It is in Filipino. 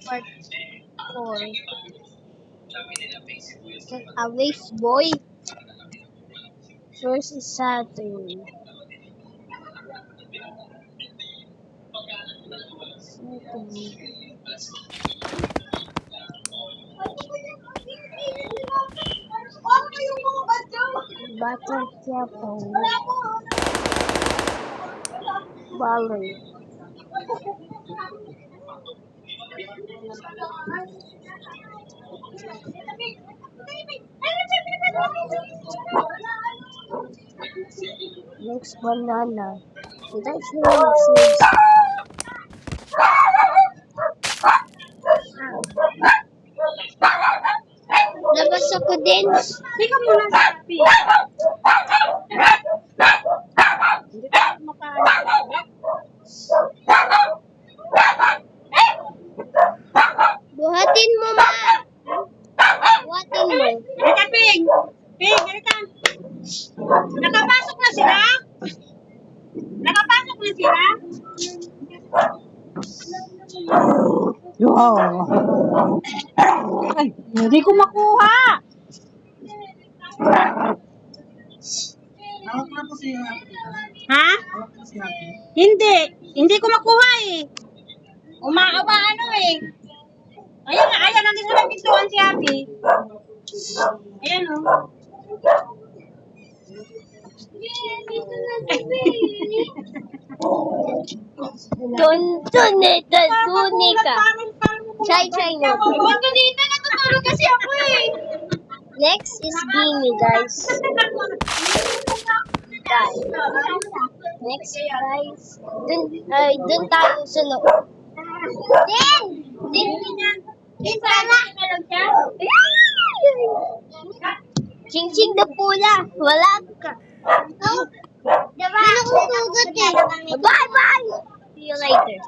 Part 4. Get a waste, boy. First is Saturn. Battle Capone. Baller. Next banana. That's really seeds. Labas ako din. Teka muna sa kape. Hindi ko makaano. Buhatin mo, ma. Buhatin mo. Halika, Ping! Ping, halika! Nakapasok na sila? Nakapasok na sila? Wow! Ay, hindi ko makuha! Ha? Hindi. Hindi ko makuha eh. Umaaba ano eh. Ayan nga, ayan. Nandito sa pintuan si Happy. Ayan o. Tuntunita, tunika. Chay no. Huwag ka dito. Natutulog kasi ako eh. Next is Beanie, guys. Next, guys. Dun tayo sa loob. Din sana. Ching-ching na pula. Wala ka. Diba? Bye-bye! See you later.